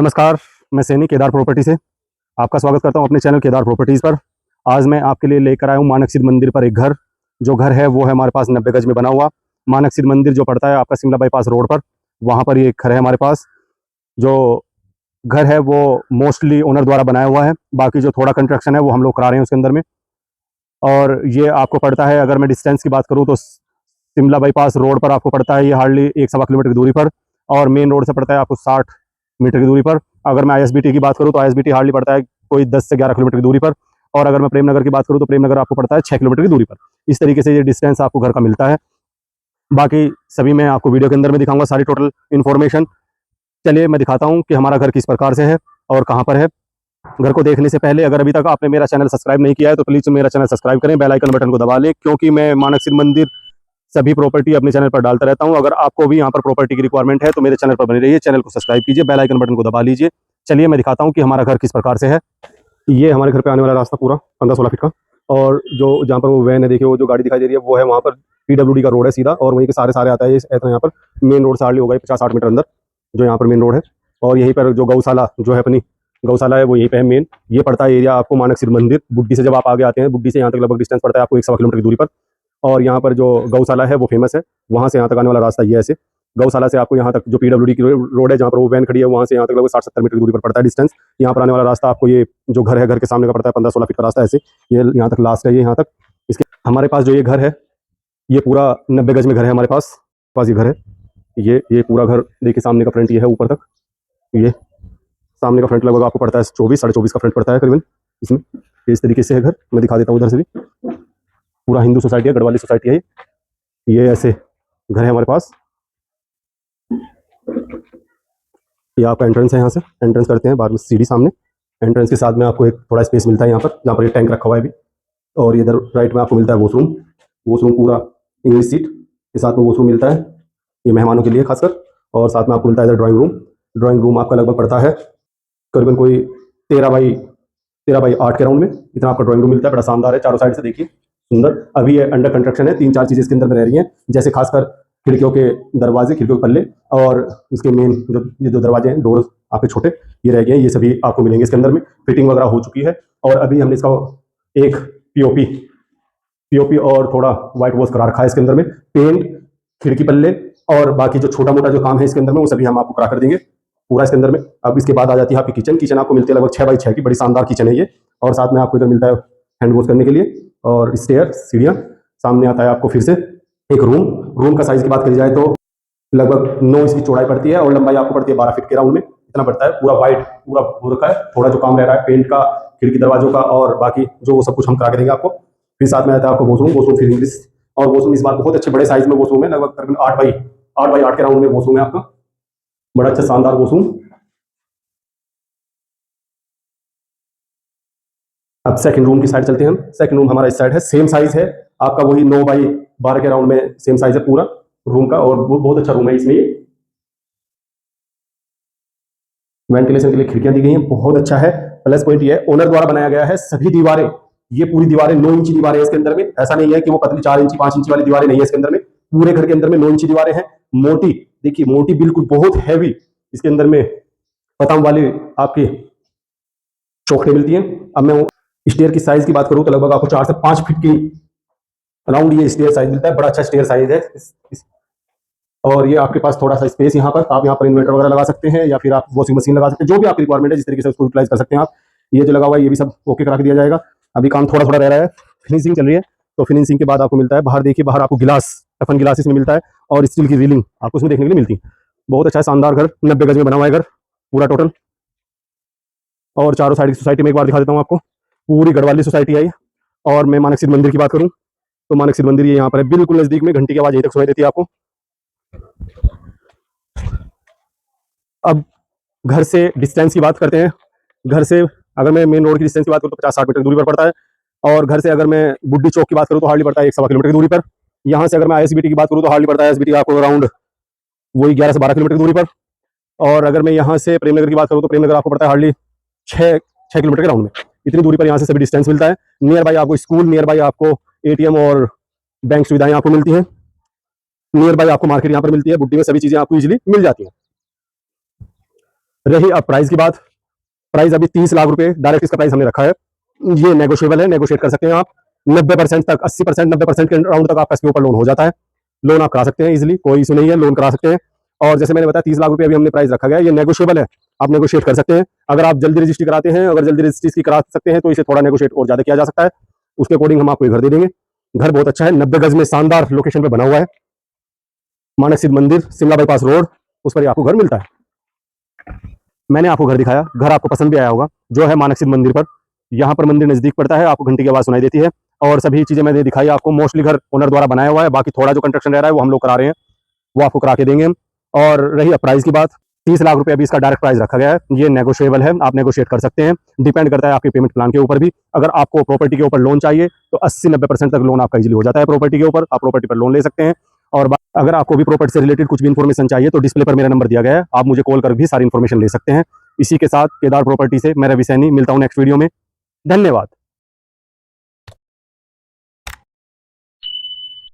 नमस्कार, मैं सैनी केदार प्रॉपर्टी से आपका स्वागत करता हूं अपने चैनल केदार प्रॉपर्टीज़ पर। आज मैं आपके लिए लेकर आया हूं मानक सिद्ध मंदिर पर एक घर। जो घर है वो है हमारे पास 90 गज में बना हुआ। मानक सिद्ध मंदिर जो पड़ता है आपका शिमला बाईपास रोड पर, वहाँ पर ये एक घर है हमारे पास। जो घर है वो मोस्टली ओनर द्वारा बनाया हुआ है, बाकी जो थोड़ा कंस्ट्रक्शन है वो हम लोग करा रहे हैं उसके अंदर में। और ये आपको पड़ता है, अगर मैं डिस्टेंस की बात करूँ तो शिमला बाईपास रोड पर आपको पड़ता है ये हार्डली 1-1.25 किलोमीटर की दूरी पर, और मेन रोड से पड़ता है आपको 60 मीटर की दूरी पर। अगर मैं आईएसबीटी की बात करूँ तो आईएसबीटी हार्डली पड़ता है कोई 10 से 11 किलोमीटर की दूरी पर। और अगर मैं प्रेमनगर की बात करूँ तो प्रेमनगर आपको पड़ता है 6 किलोमीटर की दूरी पर। इस तरीके से ये डिस्टेंस आपको घर का मिलता है। बाकी सभी मैं आपको वीडियो के अंदर में दिखाऊंगा सारी टोटल इन्फॉर्मेशन। चलिए मैं दिखाता हूँ कि हमारा घर किस प्रकार से है और कहाँ पर है। घर को देखने से पहले अगर अभी तक आपने मेरा चैनल सब्सक्राइब नहीं किया है तो प्लीज़ मेरा चैनल सब्सक्राइब करें, बेल आइकन बटन को दबा लें, क्योंकि मैं मानक सिद्ध मंदिर सभी प्रॉपर्टी अपने चैनल पर डालता रहता हूं। अगर आपको भी यहाँ पर प्रॉपर्टी की रिक्वायरमेंट है तो मेरे चैनल पर बने रहिए, चैनल को सब्सक्राइब कीजिए, बेल आइकन बटन को दबा लीजिए। चलिए मैं दिखाता हूँ कि हमारा घर किस प्रकार से है। ये हमारे घर पे आने वाला रास्ता पूरा 15-16 फीट का, और जो जहाँ पर वो वैन है, देखिए वो जो गाड़ी दिखाई दे रही है वो है वहाँ पर पीडब्ल्यूडी का रोड है सीधा, और वहीं के सारे सारे आता है। ये यहाँ पर मेन रोड से हार्डली होगा 50-60 मीटर अंदर जो यहाँ पर मेन रोड है। और यहीं पर जो गौशाला जो है अपनी गौशाला है वो यहीं पे है मेन। ये पड़ता है एरिया आपको मानक सिद्ध मंदिर। बुड्डी से जब आप आगे आते हैं, बुड्डी से यहाँ तक लगभग डिस्टेंस पड़ता है आपको 1-1.25 किलोमीटर की दूरी पर। और यहाँ पर जो गौशाला है वो फेमस है, वहाँ से यहाँ तक आने वाला रास्ता ये ऐसे। गौशाला से आपको यहाँ तक जो पीडब्ल्यूडी की रोड है जहाँ पर वो वैन खड़ी है, वहाँ से यहाँ तक लगभग 60-70 मीटर की दूरी पर पड़ता है डिस्टेंस। यहाँ पर आने वाला रास्ता आपको ये जो घर है, घर के सामने का पड़ता है 15-16 फीट का रास्ता ऐसे। ये यहाँ तक लास्ट है, ये यहाँ तक। इसके हमारे पास जो ये घर है ये पूरा 90 गज में घर है हमारे पास ये घर है। ये पूरा घर देखिए, सामने का फ्रंट ये है ऊपर तक। ये सामने का फ्रंट लगभग आपको पड़ता है 24-24.5 का फ्रंट पड़ता है करीबन इसमें। इस तरीके से है घर, मैं दिखा देता हूँ उधर से भी। पूरा हिंदू सोसाइटी है, गढ़वाली सोसाइटी है ये ऐसे घर है हमारे पास। ये आपका एंट्रेंस है, यहाँ से एंट्रेंस करते हैं, बाद में सीढ़ी सामने। एंट्रेंस के साथ में आपको एक थोड़ा स्पेस मिलता है यहाँ पर, जहाँ पर ये टैंक रखा हुआ है अभी। और इधर राइट में आपको मिलता है वॉशरूम। वॉशरूम पूरा इंग्लिश सीट के साथ में वॉशरूम मिलता है, ये मेहमानों के लिए खासकर। और साथ में आपको मिलता है इधर ड्राइंग रूम। ड्राइंग रूम आपका लगभग पड़ता है करीबन कोई 13x8 के राउंड में। इतना आपका ड्राइंग रूम मिलता है, बड़ा शानदार है, चारों साइड से देखिए सुंदर। अभी ये अंडर कंस्ट्रक्शन है, 3-4 चीजें इसके अंदर में रह रही हैं, जैसे खासकर खिड़कियों के दरवाजे, खिड़कियों के पल्ले, और इसके मेन ये जो दरवाजे हैं, डोर आपके छोटे ये रह गए हैं, ये सभी आपको मिलेंगे इसके अंदर में। फिटिंग वगैरह हो चुकी है, और अभी हमने इसका एक पीओपी और थोड़ा व्हाइट वॉश करा रखा है इसके अंदर में। पेंट, खिड़की पल्ले और बाकी जो छोटा मोटा जो काम है इसके अंदर में वो सभी हम आपको करा कर देंगे पूरा इसके अंदर में। अब इसके बाद आ जाती है आपकी किचन। किचन आपको मिलती है लगभग 6x6 की, बड़ी शानदार किचन है ये। और साथ में आपको इधर मिलता है हैंड वॉश करने के लिए, और स्टेयर, सीढ़ियाँ। सामने आता है आपको फिर से एक रूम का साइज की बात करी जाए तो लगभग 9 इसकी चौड़ाई पड़ती है, और लंबाई आपको पड़ती है 12 फीट के राउंड में, इतना पड़ता है। पूरा वाइट पूरा हो रखा है, थोड़ा जो काम रह रहा है पेंट का, खिड़की दरवाजों का, और बाकी जो वो सब कुछ हम करा के देंगे आपको। फिर साथ में आता है आपको वॉशरूम फिर इंग्लिश। और वॉशरूम इस बार बहुत अच्छे बड़े साइज में वॉशरूम है, लगभग करीबन 8x8 के राउंड में वॉशरूम है आपका, बड़ा अच्छा शानदार वॉशरूम। अब सेकंड रूम की साइड चलते हैं हम। सेकंड रूम हमारा इस साइड है, सेम साइज है आपका, वही 9x12 के राउंड में सेम साइज है पूरा रूम का, और वो बहुत अच्छा रूम है। इसमें वेंटिलेशन के लिए खिड़कियां दी गई हैं, बहुत अच्छा है। प्लस पॉइंट ये है ओनर द्वारा बनाया गया है, सभी दीवारें, ये पूरी दीवारें 9 इंची दीवारें हैं इसके अंदर में। ऐसा नहीं है कि वो पतली 4 इंची 5 इंची वाली दीवारें नहीं है इसके अंदर में। पूरे घर के अंदर में 9 इंची दीवारें हैं, मोटी, देखिए मोटी बिल्कुल, बहुत हैवी इसके अंदर में पताम वाली आपकी चौखटें मिलती हैं। अब मैं स्टेयर की साइज की बात करूं तो लगभग आपको 4 से 5 फीट की राउंड ये स्टेयर साइज मिलता है, बड़ा अच्छा स्टेयर साइज है। और ये आपके पास थोड़ा सा स्पेस यहाँ पर, आप यहाँ पर इन्वर्टर वगैरह लगा सकते हैं, या फिर आप वॉशिंग मशीन लगा सकते हैं, जो भी आपकी रिक्वायरमेंट है जिस तरीके से उसको यूटिलाइज कर सकते हैं आप। ये जो लगा हुआ है ये भी सब ओके करा के दिया जाएगा। अभी काम थोड़ा थोड़ा रह रहा है, फिनिशिंग चल रही है। तो फिनिशिंग के बाद आपको मिलता है बाहर, देखिए बाहर आपको गिलास, एफन गिलास इसमें मिलता है, और स्टील की रीलिंग आपको उसमें देखने के लिए मिलती है। बहुत अच्छा शानदार घर, 90 गज में बना हुआ है घर पूरा टोटल। और चारों साइड की सोसाइटी में एक बार दिखा देता हूँ आपको, पूरी गढ़वाली सोसाइटी है। और मैं मानक सिद्ध मंदिर की बात करूँ तो मानक सिद्ध मंदिर ये यहाँ पर है, बिल्कुल नजदीक में, घंटी की आवाज यहीं तक सुनाई देती है आपको। अब घर से डिस्टेंस की बात करते हैं। घर से अगर मैं मेन रोड की डिस्टेंस की बात करूँ तो 50-60 मीटर की दूरी पर पड़ता है। और घर से अगर मैं बुड्डी चौक की बात करूँ तो हार्डली पड़ता है 1-1.25 किलोमीटर की दूरी पर। यहाँ से अगर मैं आईएसबीटी की बात करूँ तो हार्डली पड़ता है आईएसबीटी आपको अराउंड वही 11 से 12 किलोमीटर की दूरी पर। और अगर मैं यहाँ से प्रेमनगर की बात करूँ तो प्रेमनगर आपको पड़ता है हार्डली 6 किलोमीटर के राउंड में। इतनी दूरी पर यहाँ से सभी डिस्टेंस मिलता है। नियर बाई आपको स्कूल, नियर बाई आपको एटीएम और बैंक सुविधाएं आपको मिलती हैं, नियर बाई आपको मार्केट यहाँ पर मिलती है। बुड्डी में सभी चीजें आपको इजीली मिल जाती हैं। रही अब प्राइस की बात, प्राइस अभी 30 लाख रुपए डायरेक्ट इसका प्राइस हमने रखा है। ये नेगोशिएबल है, नेगोशिएट कर सकते हैं आप। 90% तक, 80%, 90% के राउंड तक आपका इसके ऊपर लोन हो जाता है। लोन आप करा सकते हैं इजीली, कोई इशू नहीं है, लोन करा सकते हैं। और जैसे मैंने बताया 30 लाख रुपए अभी हमने प्राइस रखा गया है, ये नेगोशिएबल है, आप नेगोशिएट कर सकते हैं। अगर आप जल्दी रजिस्ट्री कराते हैं, अगर जल्दी रजिस्ट्री की करा सकते हैं तो इसे थोड़ा नेगोशिएट और ज्यादा किया जा सकता है। उसके अकॉर्डिंग हम आपको ये घर दे देंगे। घर बहुत अच्छा है, 90 गज में शानदार लोकेशन पे बना हुआ है। मानक सिद्ध मंदिर, शिमला बाईपास रोड, उस पर ही आपको घर मिलता है। मैंने आपको घर दिखाया, घर आपको पसंद भी आया होगा, जो है मानक सिद्ध मंदिर पर। यहाँ पर मंदिर नजदीक पड़ता है, आपको घंटी की आवाज सुनाई देती है और सभी चीजें मैंने दिखाई आपको। मोस्टली घर ओनर द्वारा बनाया हुआ है, बाकी थोड़ा जो कंस्ट्रक्शन रह रहा है वो हम लोग करा रहे हैं, वो आपको करा के देंगे हम। और रही अब प्राइस की बात, 30 लाख रुपए अभी इसका डायरेक्ट प्राइस रखा गया है। ये नेगोशिएबल है, आप नेगोशिएट कर सकते हैं, डिपेंड करता है आपके पेमेंट प्लान के ऊपर भी। अगर आपको प्रॉपर्टी के ऊपर लोन चाहिए तो 80-90% तक लोन आपका इजीली हो जाता है प्रॉपर्टी के ऊपर, आप प्रॉपर्टी पर लोन ले सकते हैं। और अगर आपको भी प्रॉपर्टी से रिलेटेड कुछ भी इन्फॉर्मेशन चाहिए तो डिस्प्ले पर मेरा नंबर दिया गया है, आप मुझे कॉल कर भी सारी इन्फॉर्मेशन ले सकते हैं। इसी के साथ केदार प्रॉपर्टी से मैं रवि सैनी मिलता हूं नेक्स्ट वीडियो में। धन्यवाद।